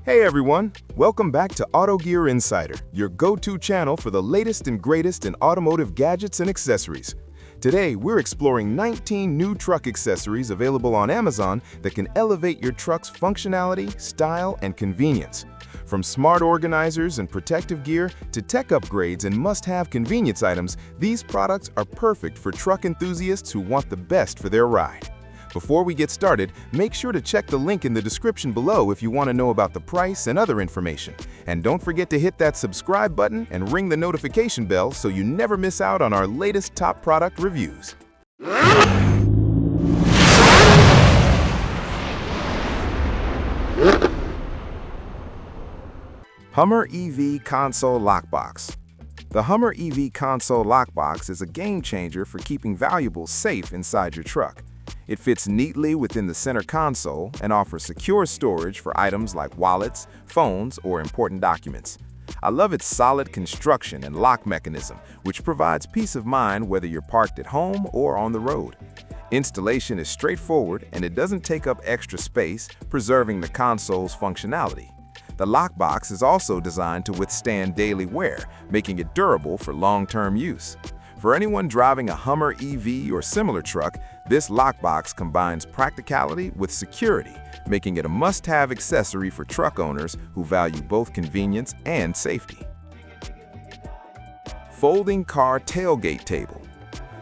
Hey everyone, welcome back to Auto Gear Insider, your go-to channel for the latest and greatest in automotive gadgets and accessories. Today, we're exploring 19 new truck accessories available on Amazon that can elevate your truck's functionality, style, and convenience. From smart organizers and protective gear to tech upgrades and must-have convenience items, these products are perfect for truck enthusiasts who want the best for their ride. Before we get started, make sure to check the link in the description below if you want to know about the price and other information. And don't forget to hit that subscribe button and ring the notification bell so you never miss out on our latest top product reviews. Hummer EV Console Lockbox. The Hummer EV Console Lockbox is a game changer for keeping valuables safe inside your truck. It fits neatly within the center console and offers secure storage for items like wallets, phones, or important documents. I love its solid construction and lock mechanism, which provides peace of mind whether you're parked at home or on the road. Installation is straightforward and it doesn't take up extra space, preserving the console's functionality. The lockbox is also designed to withstand daily wear, making it durable for long-term use. For anyone driving a Hummer EV or similar truck, this lockbox combines practicality with security, making it a must-have accessory for truck owners who value both convenience and safety. Folding Car Tailgate Table.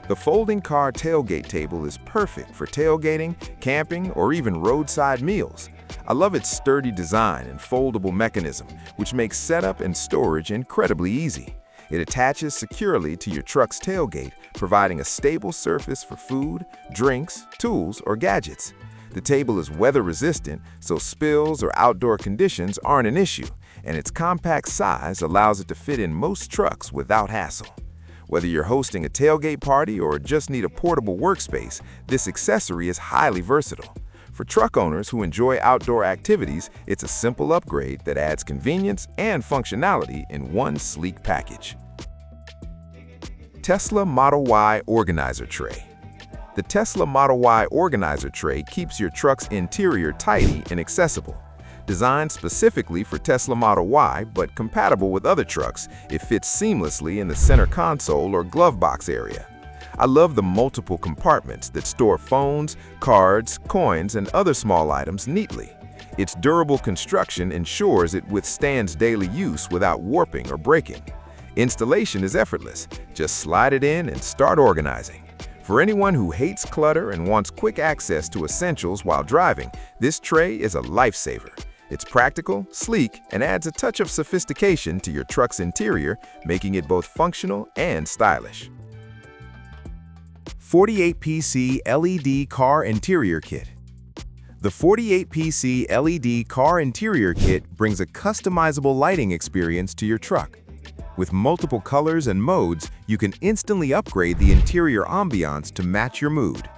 The folding car tailgate table is perfect for tailgating, camping, or even roadside meals. I love its sturdy design and foldable mechanism, which makes setup and storage incredibly easy. It attaches securely to your truck's tailgate, providing a stable surface for food, drinks, tools, or gadgets. The table is weather-resistant, so spills or outdoor conditions aren't an issue, and its compact size allows it to fit in most trucks without hassle. Whether you're hosting a tailgate party or just need a portable workspace, this accessory is highly versatile. For truck owners who enjoy outdoor activities, it's a simple upgrade that adds convenience and functionality in one sleek package. Tesla Model Y Organizer Tray. The Tesla Model Y Organizer Tray keeps your truck's interior tidy and accessible. Designed specifically for Tesla Model Y but compatible with other trucks, it fits seamlessly in the center console or glove box area. I love the multiple compartments that store phones, cards, coins, and other small items neatly. Its durable construction ensures it withstands daily use without warping or breaking. Installation is effortless. Just slide it in and start organizing. For anyone who hates clutter and wants quick access to essentials while driving, this tray is a lifesaver. It's practical, sleek, and adds a touch of sophistication to your truck's interior, making it both functional and stylish. 48PC LED Car Interior Kit. The 48PC LED Car Interior Kit brings a customizable lighting experience to your truck. With multiple colors and modes, you can instantly upgrade the interior ambiance to match your mood.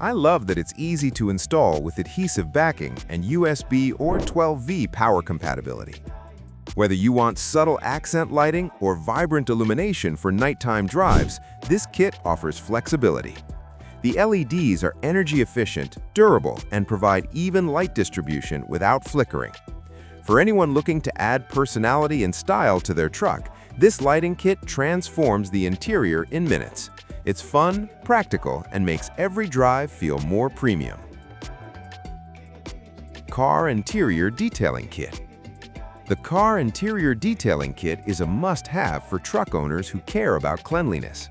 I love that it's easy to install with adhesive backing and USB or 12V power compatibility. Whether you want subtle accent lighting or vibrant illumination for nighttime drives, this kit offers flexibility. The LEDs are energy efficient, durable, and provide even light distribution without flickering. For anyone looking to add personality and style to their truck, this lighting kit transforms the interior in minutes. It's fun, practical, and makes every drive feel more premium. Car Interior Detailing Kit. The Car Interior Detailing Kit is a must-have for truck owners who care about cleanliness.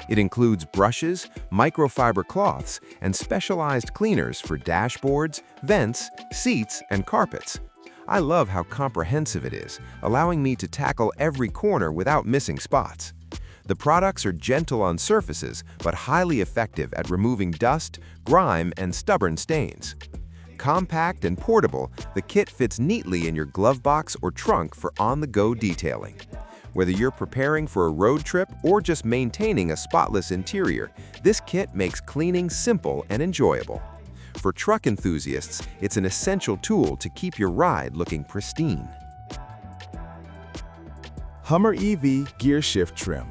It includes brushes, microfiber cloths, and specialized cleaners for dashboards, vents, seats, and carpets. I love how comprehensive it is, allowing me to tackle every corner without missing spots. The products are gentle on surfaces, but highly effective at removing dust, grime, and stubborn stains. Compact and portable, the kit fits neatly in your glove box or trunk for on-the-go detailing. Whether you're preparing for a road trip or just maintaining a spotless interior, this kit makes cleaning simple and enjoyable. For truck enthusiasts, it's an essential tool to keep your ride looking pristine. Hummer EV Gear Shift Trim.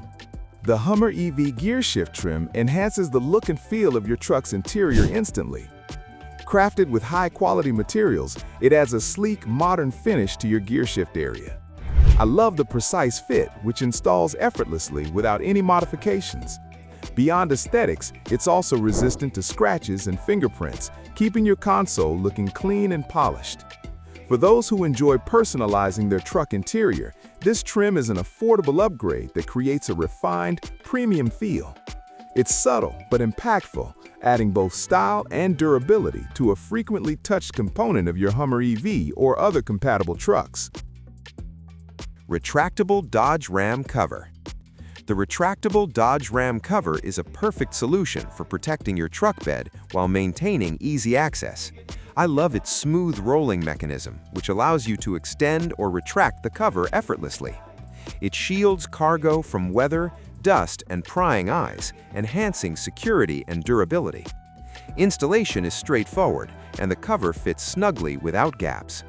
The Hummer EV Gear Shift Trim enhances the look and feel of your truck's interior instantly. Crafted with high-quality materials, it adds a sleek, modern finish to your gearshift area. I love the precise fit, which installs effortlessly without any modifications. Beyond aesthetics, it's also resistant to scratches and fingerprints, keeping your console looking clean and polished. For those who enjoy personalizing their truck interior, this trim is an affordable upgrade that creates a refined, premium feel. It's subtle but impactful, adding both style and durability to a frequently touched component of your Hummer EV or other compatible trucks. Retractable Dodge Ram Cover. The retractable Dodge Ram cover is a perfect solution for protecting your truck bed while maintaining easy access. I love its smooth rolling mechanism, which allows you to extend or retract the cover effortlessly. It shields cargo from weather, dust, and prying eyes, enhancing security and durability. Installation is straightforward, and the cover fits snugly without gaps.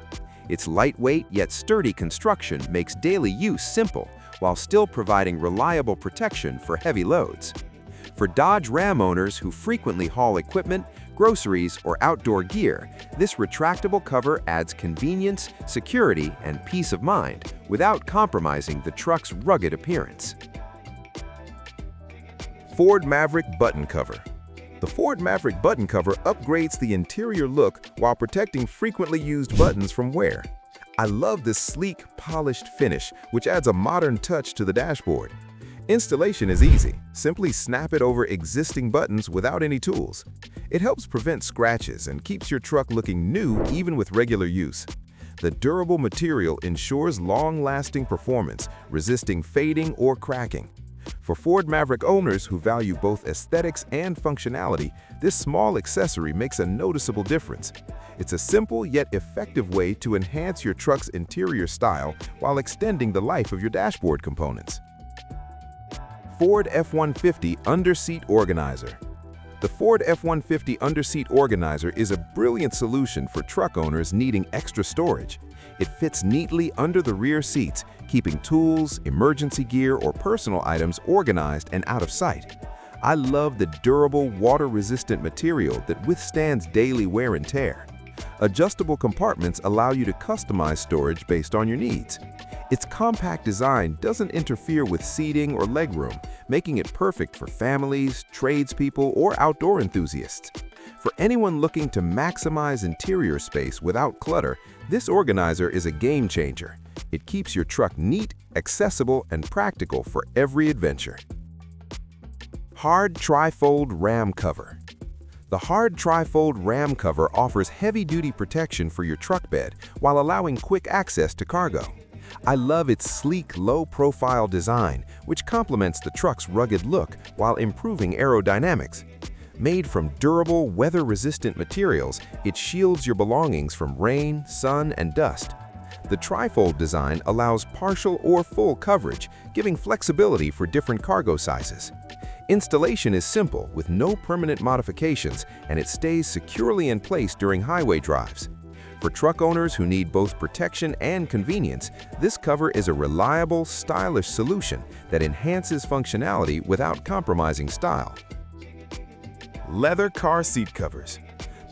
Its lightweight yet sturdy construction makes daily use simple, while still providing reliable protection for heavy loads. For Dodge Ram owners who frequently haul equipment, groceries, or outdoor gear, this retractable cover adds convenience, security, and peace of mind without compromising the truck's rugged appearance. Ford Maverick Button Cover. The Ford Maverick button cover upgrades the interior look while protecting frequently used buttons from wear. I love this sleek, polished finish, which adds a modern touch to the dashboard. Installation is easy. Simply snap it over existing buttons without any tools. It helps prevent scratches and keeps your truck looking new even with regular use. The durable material ensures long-lasting performance, resisting fading or cracking. For Ford Maverick owners who value both aesthetics and functionality, this small accessory makes a noticeable difference. It's a simple yet effective way to enhance your truck's interior style while extending the life of your dashboard components. Ford F-150 Underseat Organizer. The Ford F-150 Underseat Organizer is a brilliant solution for truck owners needing extra storage. It fits neatly under the rear seats, keeping tools, emergency gear, or personal items organized and out of sight. I love the durable, water-resistant material that withstands daily wear and tear. Adjustable compartments allow you to customize storage based on your needs. Its compact design doesn't interfere with seating or legroom, making it perfect for families, tradespeople, or outdoor enthusiasts. For anyone looking to maximize interior space without clutter, this organizer is a game changer. It keeps your truck neat, accessible, and practical for every adventure. Hard Tri-Fold Ram Cover. The Hard Tri-Fold Ram Cover offers heavy-duty protection for your truck bed while allowing quick access to cargo. I love its sleek, low-profile design, which complements the truck's rugged look while improving aerodynamics. Made from durable, weather-resistant materials, it shields your belongings from rain, sun, and dust. The tri-fold design allows partial or full coverage, giving flexibility for different cargo sizes. Installation is simple, with no permanent modifications, and it stays securely in place during highway drives. For truck owners who need both protection and convenience, this cover is a reliable, stylish solution that enhances functionality without compromising style. Leather car seat covers.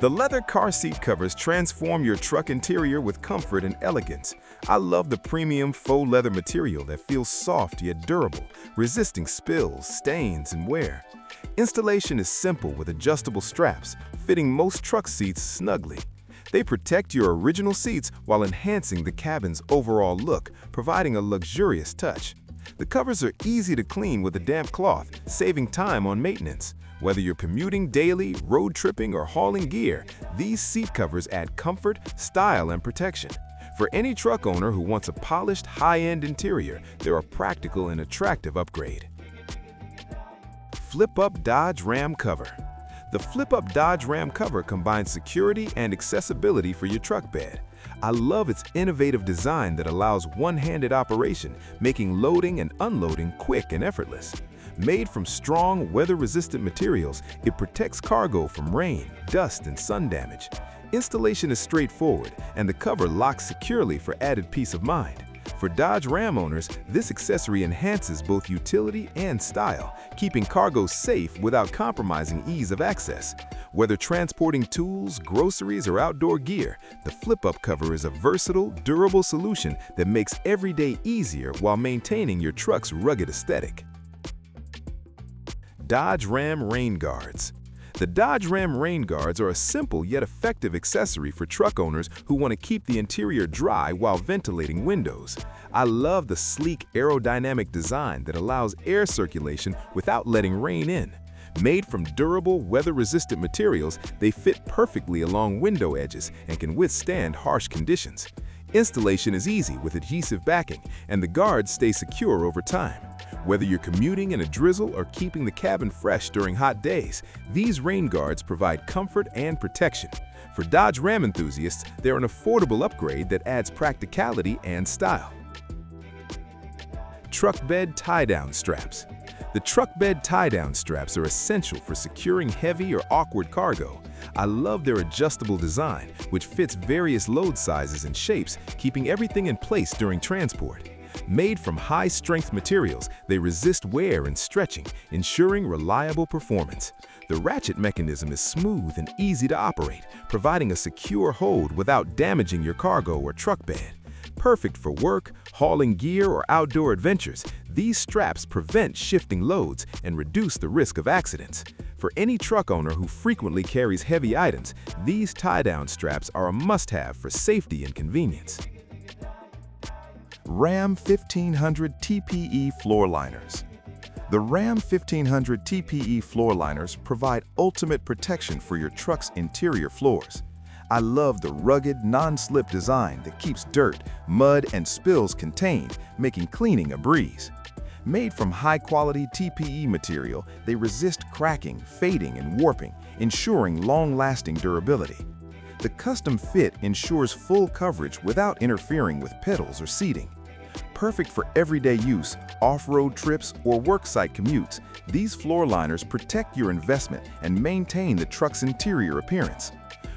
The leather car seat covers transform your truck interior with comfort and elegance. I love the premium faux leather material that feels soft yet durable, resisting spills, stains, and wear. Installation is simple with adjustable straps, fitting most truck seats snugly. They protect your original seats while enhancing the cabin's overall look, providing a luxurious touch. The covers are easy to clean with a damp cloth, saving time on maintenance. Whether you're commuting daily, road tripping, or hauling gear, these seat covers add comfort, style, and protection. For any truck owner who wants a polished, high-end interior, they're a practical and attractive upgrade. Flip-Up Dodge Ram Cover. The Flip-Up Dodge Ram Cover combines security and accessibility for your truck bed. I love its innovative design that allows one-handed operation, making loading and unloading quick and effortless. Made from strong, weather-resistant materials, it protects cargo from rain, dust, and sun damage. Installation is straightforward, and the cover locks securely for added peace of mind. For Dodge Ram owners, this accessory enhances both utility and style, keeping cargo safe without compromising ease of access. Whether transporting tools, groceries, or outdoor gear, the flip-up cover is a versatile, durable solution that makes every day easier while maintaining your truck's rugged aesthetic. Dodge Ram Rain Guards. The Dodge Ram Rain Guards are a simple yet effective accessory for truck owners who want to keep the interior dry while ventilating windows. I love the sleek aerodynamic design that allows air circulation without letting rain in. Made from durable, weather-resistant materials, they fit perfectly along window edges and can withstand harsh conditions. Installation is easy with adhesive backing, and the guards stay secure over time. Whether you're commuting in a drizzle or keeping the cabin fresh during hot days, these rain guards provide comfort and protection. For Dodge Ram enthusiasts, they're an affordable upgrade that adds practicality and style. Truck bed tie-down straps. The truck bed tie-down straps are essential for securing heavy or awkward cargo. I love their adjustable design, which fits various load sizes and shapes, keeping everything in place during transport. Made from high-strength materials, they resist wear and stretching, ensuring reliable performance. The ratchet mechanism is smooth and easy to operate, providing a secure hold without damaging your cargo or truck bed. Perfect for work, hauling gear, or outdoor adventures, these straps prevent shifting loads and reduce the risk of accidents. For any truck owner who frequently carries heavy items, these tie-down straps are a must-have for safety and convenience. Ram 1500 TPE Floor Liners. The Ram 1500 TPE floor liners provide ultimate protection for your truck's interior floors. I love the rugged, non-slip design that keeps dirt, mud, and spills contained, making cleaning a breeze. Made from high-quality TPE material, they resist cracking, fading, and warping, ensuring long-lasting durability. The custom fit ensures full coverage without interfering with pedals or seating. Perfect for everyday use, off-road trips, or worksite commutes, these floor liners protect your investment and maintain the truck's interior appearance.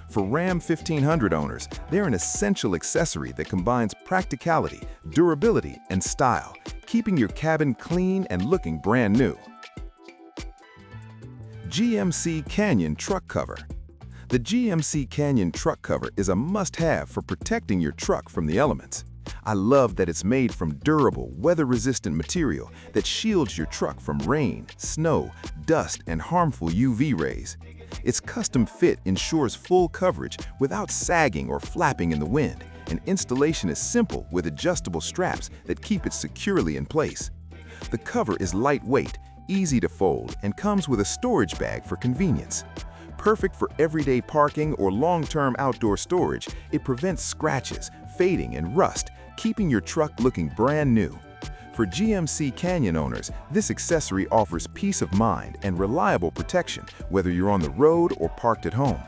For Ram 1500 owners, they're an essential accessory that combines practicality, durability, and style, keeping your cabin clean and looking brand new. GMC Canyon Truck Cover. The GMC Canyon Truck Cover is a must-have for protecting your truck from the elements. I love that it's made from durable, weather-resistant material that shields your truck from rain, snow, dust, and harmful UV rays. Its custom fit ensures full coverage without sagging or flapping in the wind, and installation is simple with adjustable straps that keep it securely in place. The cover is lightweight, easy to fold, and comes with a storage bag for convenience. Perfect for everyday parking or long-term outdoor storage, it prevents scratches, fading, and rust, keeping your truck looking brand new. For GMC Canyon owners, this accessory offers peace of mind and reliable protection, whether you're on the road or parked at home.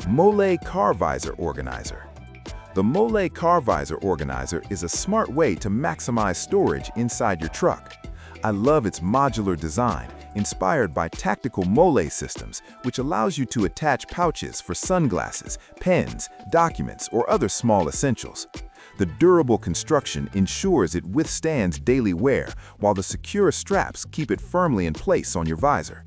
Mole Car Visor Organizer. The Mole Car Visor Organizer is a smart way to maximize storage inside your truck. I love its modular design, inspired by tactical Mole systems, which allows you to attach pouches for sunglasses, pens, documents, or other small essentials. The durable construction ensures it withstands daily wear, while the secure straps keep it firmly in place on your visor.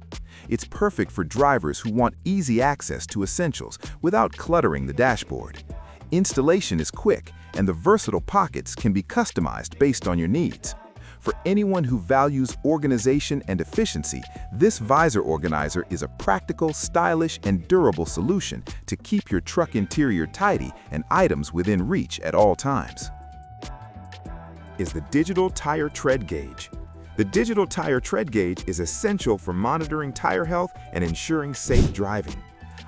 It's perfect for drivers who want easy access to essentials without cluttering the dashboard. Installation is quick, and the versatile pockets can be customized based on your needs. For anyone who values organization and efficiency, this visor organizer is a practical, stylish, and durable solution to keep your truck interior tidy and items within reach at all times. Is the Digital Tire Tread Gauge. The Digital Tire Tread Gauge is essential for monitoring tire health and ensuring safe driving.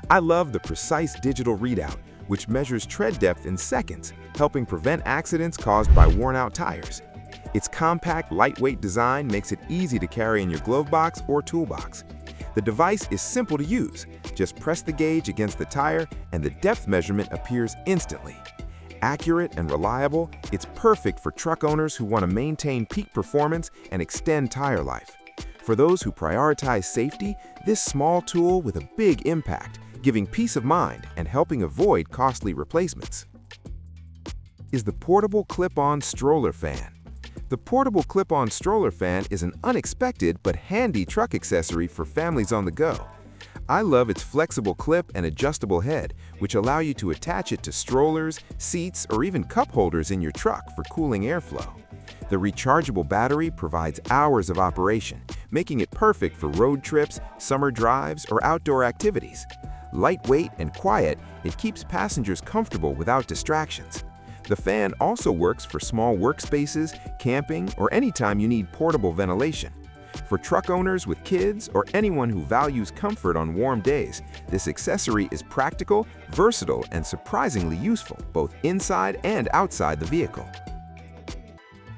I love the precise digital readout, which measures tread depth in seconds, helping prevent accidents caused by worn-out tires. Its compact, lightweight design makes it easy to carry in your glove box or toolbox. The device is simple to use. Just press the gauge against the tire and the depth measurement appears instantly. Accurate and reliable, it's perfect for truck owners who want to maintain peak performance and extend tire life. For those who prioritize safety, this small tool with a big impact, giving peace of mind and helping avoid costly replacements. is the portable clip-on stroller fan. The portable clip-on stroller fan is an unexpected but handy truck accessory for families on the go. I love its flexible clip and adjustable head, which allow you to attach it to strollers, seats, or even cup holders in your truck for cooling airflow. The rechargeable battery provides hours of operation, making it perfect for road trips, summer drives, or outdoor activities. Lightweight and quiet, it keeps passengers comfortable without distractions. The fan also works for small workspaces, camping, or anytime you need portable ventilation. For truck owners with kids or anyone who values comfort on warm days, this accessory is practical, versatile, and surprisingly useful, both inside and outside the vehicle.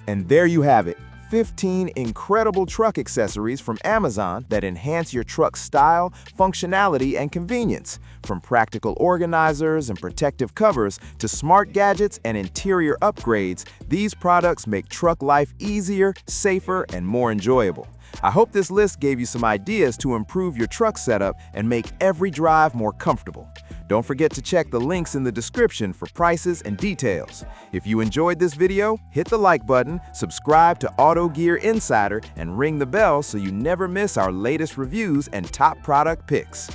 And there you have it, 15 incredible truck accessories from Amazon that enhance your truck's style, functionality, and convenience. From practical organizers and protective covers to smart gadgets and interior upgrades, these products make truck life easier, safer, and more enjoyable. I hope this list gave you some ideas to improve your truck setup and make every drive more comfortable. Don't forget to check the links in the description for prices and details. If you enjoyed this video, hit the like button, subscribe to Auto Gear Insider, and ring the bell so you never miss our latest reviews and top product picks.